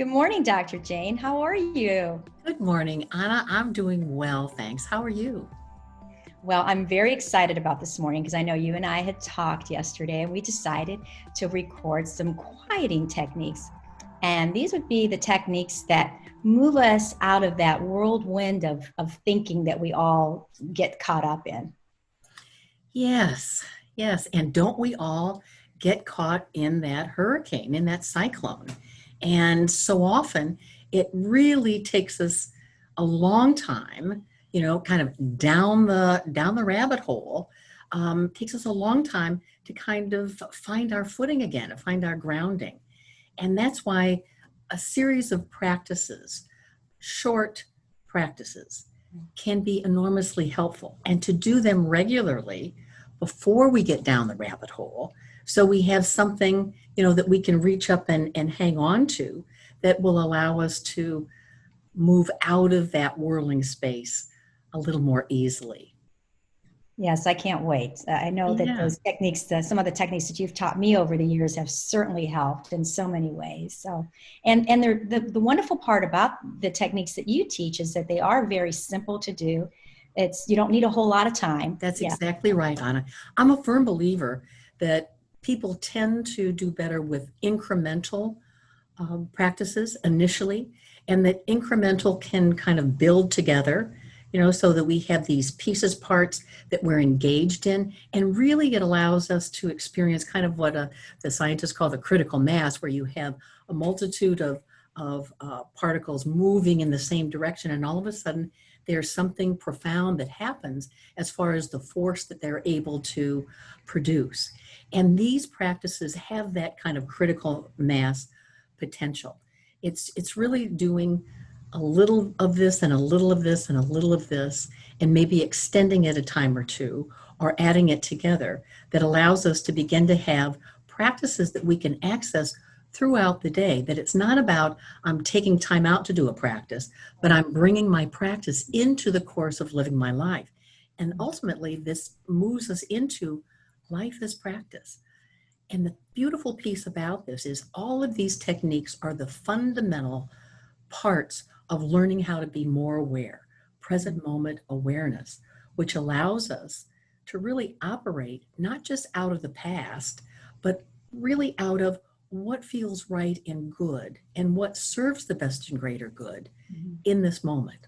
Good morning, Dr. Jane. How are you? Good morning, Anna. I'm doing well, thanks. How are you? Well, I'm very excited about this morning because I know you and I had talked yesterday and we decided to record some quieting techniques. And these would be the techniques that move us out of that whirlwind of thinking that we all get caught up in. Yes, yes. And don't we all get caught in that hurricane, in that cyclone? And so often it really takes us a long time, kind of down the rabbit hole. Takes us a long time to kind of find our footing again, to find our grounding. And that's why a series of practices, short practices, can be enormously helpful. And to do them regularly before we get down the rabbit hole, so we have something, that we can reach up and hang on to that will allow us to move out of that whirling space a little more easily. Yes, I can't wait. I know that Yeah. those techniques, some of the techniques that you've taught me over the years have certainly helped in so many ways. So, and the wonderful part about the techniques that you teach is that they are very simple to do. You don't need a whole lot of time. That's Yeah. exactly right, Anna. I'm a firm believer that people tend to do better with incremental practices initially, and that incremental can kind of build together, so that we have these pieces, parts that we're engaged in. And really, it allows us to experience kind of what the scientists call the critical mass, where you have a multitude of particles moving in the same direction, and all of a sudden, there's something profound that happens as far as the force that they're able to produce. And these practices have that kind of critical mass potential. It's really doing a little of this and a little of this and a little of this, and maybe extending it a time or two or adding it together, that allows us to begin to have practices that we can access throughout the day. That it's not about I'm taking time out to do a practice, but I'm bringing my practice into the course of living my life. And ultimately, this moves us into life as practice. And the beautiful piece about this is all of these techniques are the fundamental parts of learning how to be more aware, present moment awareness, which allows us to really operate not just out of the past, but really out of what feels right and good and what serves the best and greater good in this moment.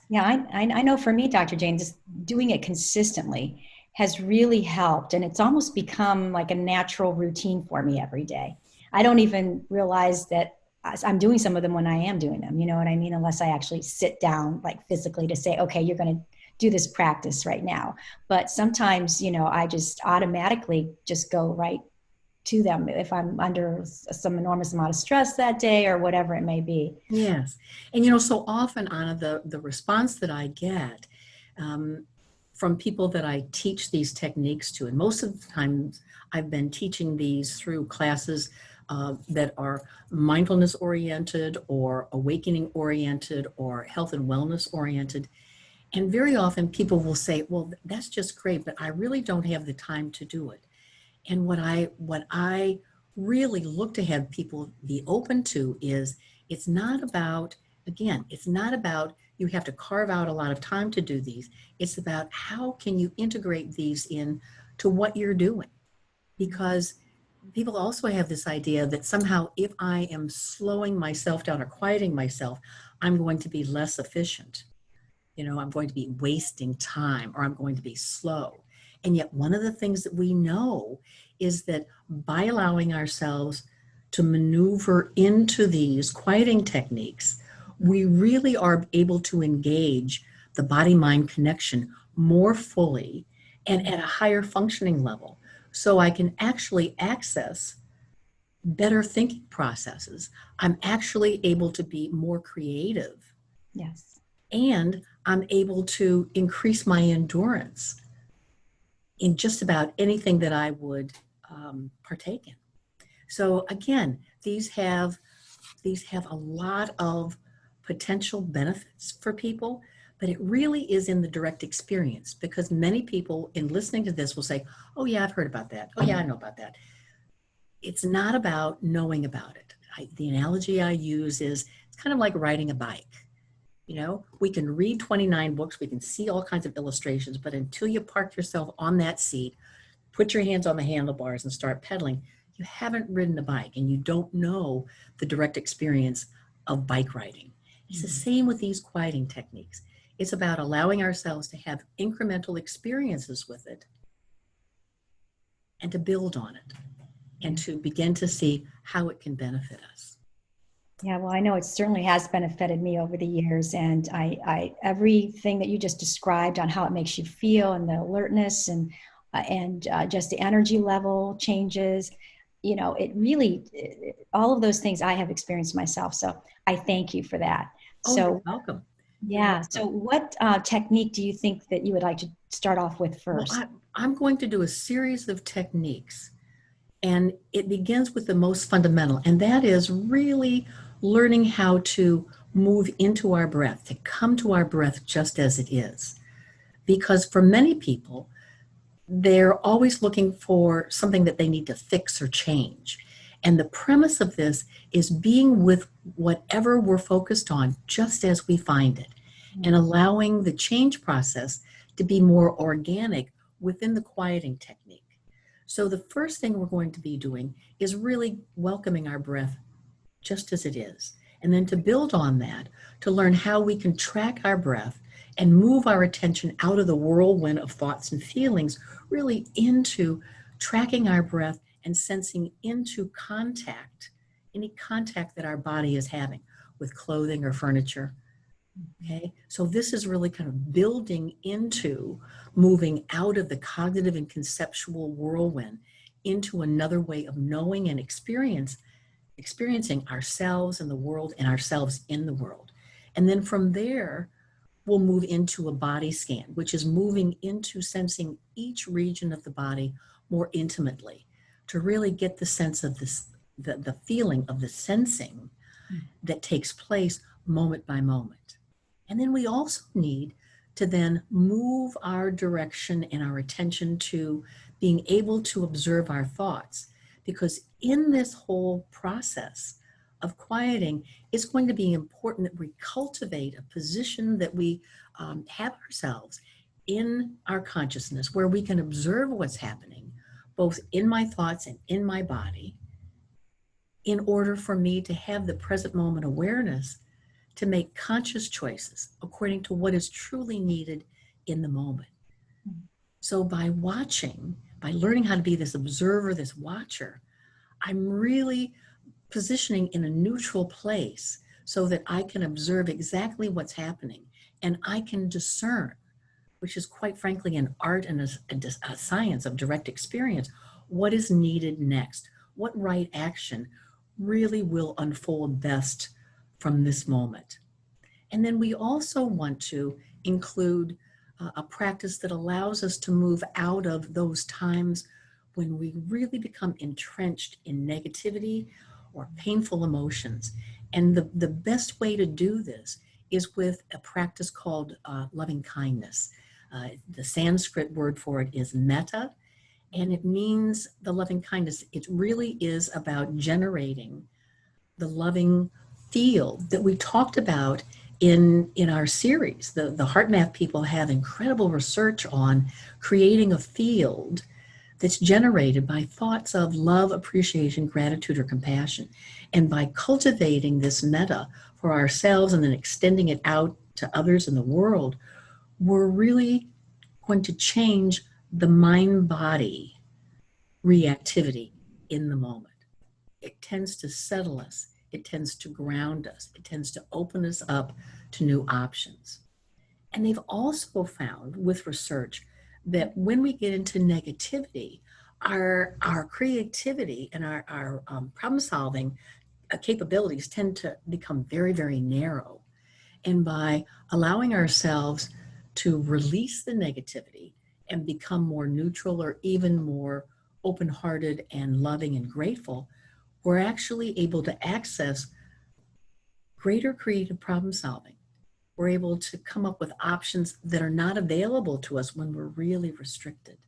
Yeah, I know for me, Dr. Jane, just doing it consistently has really helped. And it's almost become like a natural routine for me every day. I don't even realize that I'm doing some of them when I am doing them. You know what I mean? Unless I actually sit down like physically to say, okay, you're going to do this practice right now. But sometimes, I just automatically just go right to them if I'm under some enormous amount of stress that day or whatever it may be. Yes. And so often, Anna, the response that I get um, from people that I teach these techniques to, and most of the times I've been teaching these through classes that are mindfulness oriented or awakening oriented or health and wellness oriented. And very often people will say, well, that's just great, but I really don't have the time to do it. And what I really look to have people be open to is, it's not about, again, it's not about you have to carve out a lot of time to do these. It's about how can you integrate these in to what you're doing. Because people also have this idea that somehow if I am slowing myself down or quieting myself, I'm going to be less efficient. I'm going to be wasting time, or I'm going to be slow. And yet, one of the things that we know is that by allowing ourselves to maneuver into these quieting techniques, we really are able to engage the body mind connection more fully and at a higher functioning level. So I can actually access better thinking processes. I'm actually able to be more creative, Yes. and I'm able to increase my endurance in just about anything that I would partake in. So again, these have a lot of potential benefits for people, but it really is in the direct experience, because many people in listening to this will say, "Oh yeah, I've heard about that. Oh yeah, I know about that." It's not about knowing about it. the analogy I use is it's kind of like riding a bike. You know, we can read 29 books, we can see all kinds of illustrations, but until you park yourself on that seat, put your hands on the handlebars and start pedaling, you haven't ridden a bike and you don't know the direct experience of bike riding. It's the same with these quieting techniques. It's about allowing ourselves to have incremental experiences with it and to build on it and to begin to see how it can benefit us. Yeah, well, I know it certainly has benefited me over the years, and everything that you just described on how it makes you feel, and the alertness, and just the energy level changes. You know, it really, all of those things I have experienced myself. So I thank you for that. Oh, you're So welcome. You're yeah, so welcome. what technique do you think that you would like to start off with Well, first? I'm going to do a series of techniques, and it begins with the most fundamental, and that is really learning how to move into our breath, to come to our breath just as it is. Because for many people, they're always looking for something that they need to fix or change. And the premise of this is being with whatever we're focused on just as we find it and allowing the change process to be more organic within the quieting technique. So, the first thing we're going to be doing is really welcoming our breath just as it is. And then to build on that, to learn how we can track our breath and move our attention out of the whirlwind of thoughts and feelings, really into tracking our breath and sensing into contact, any contact that our body is having with clothing or furniture. Okay, so this is really kind of building into moving out of the cognitive and conceptual whirlwind into another way of knowing and experiencing ourselves and the world and ourselves in the world. And then from there, we'll move into a body scan, which is moving into sensing each region of the body more intimately to really get the sense of this, the feeling of the sensing that takes place moment by moment. And then we also need to then move our direction and our attention to being able to observe our thoughts. Because in this whole process of quieting, it's going to be important that we cultivate a position that we have ourselves in our consciousness where we can observe what's happening, both in my thoughts and in my body, in order for me to have the present moment awareness to make conscious choices according to what is truly needed in the moment. So by watching, by learning how to be this observer, this watcher, I'm really positioning in a neutral place so that I can observe exactly what's happening and I can discern, which is quite frankly an art and a science of direct experience, what is needed next, what right action really will unfold best from this moment. And then we also want to include a practice that allows us to move out of those times when we really become entrenched in negativity or painful emotions. And the best way to do this is with a practice called loving kindness. The Sanskrit word for it is metta, and it means the loving kindness. It really is about generating the loving field that we talked about in our series. The heart math people have incredible research on creating a field that's generated by thoughts of love, appreciation, gratitude, or compassion. And by cultivating this metta for ourselves and then extending it out to others in the world, we're really going to change the mind body reactivity in the moment. It tends to settle us, it tends to ground us, it tends to open us up to new options. And they've also found with research that when we get into negativity, our creativity and our problem solving capabilities tend to become very, very narrow. And by allowing ourselves to release the negativity and become more neutral or even more open hearted and loving and grateful, we're actually able to access greater creative problem solving. We're able to come up with options that are not available to us when we're really restricted.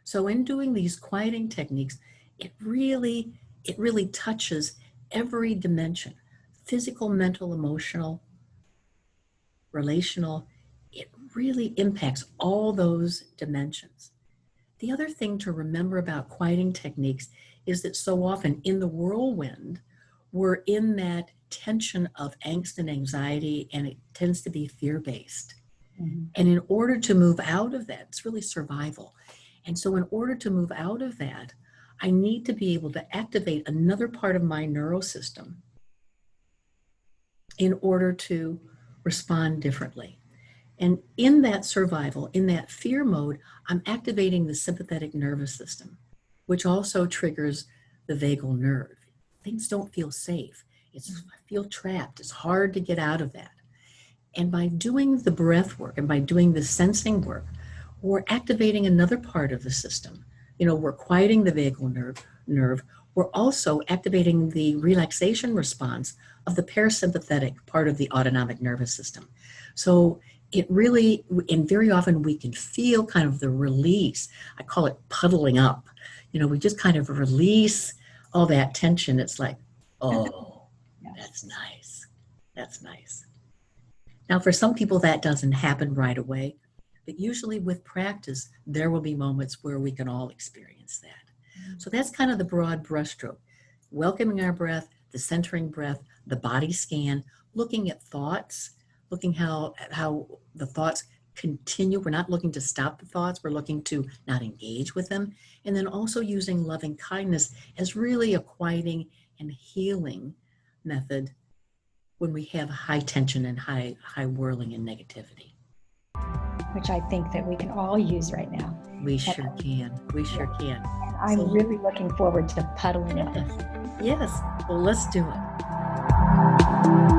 So in doing these quieting techniques, it really touches every dimension, physical, mental, emotional, relational. It really impacts all those dimensions. The other thing to remember about quieting techniques is that so often in the whirlwind, we're in that tension of angst and anxiety, and it tends to be fear-based. Mhm. And in order to move out of that, it's really survival. And so, in order to move out of that, I need to be able to activate another part of my neurosystem in order to respond differently. And in that survival, in that fear mode, I'm activating the sympathetic nervous system, which also triggers the vagal nerve. Things don't feel safe. I feel trapped. It's hard to get out of that. And by doing the breath work and by doing the sensing work, we're activating another part of the system. We're quieting the vagal nerve. We're also activating the relaxation response of the parasympathetic part of the autonomic nervous system. So it really, and very often we can feel kind of the release. I call it puddling up. We just kind of release all that tension. It's like, oh, Yes. that's nice. That's nice. Now, for some people, that doesn't happen right away, but usually with practice, there will be moments where we can all experience that. So that's kind of the broad brushstroke. Welcoming our breath, the centering breath, the body scan, looking at thoughts, looking how the thoughts continue. We're not looking to stop the thoughts, we're looking to not engage with them. And then also using loving kindness as really a quieting and healing method when we have high tension and high whirling and negativity. Which I think that we can all use right now. We sure can. We sure can. I'm So, really looking forward to puddling up. yes. Yes. Well, let's do it.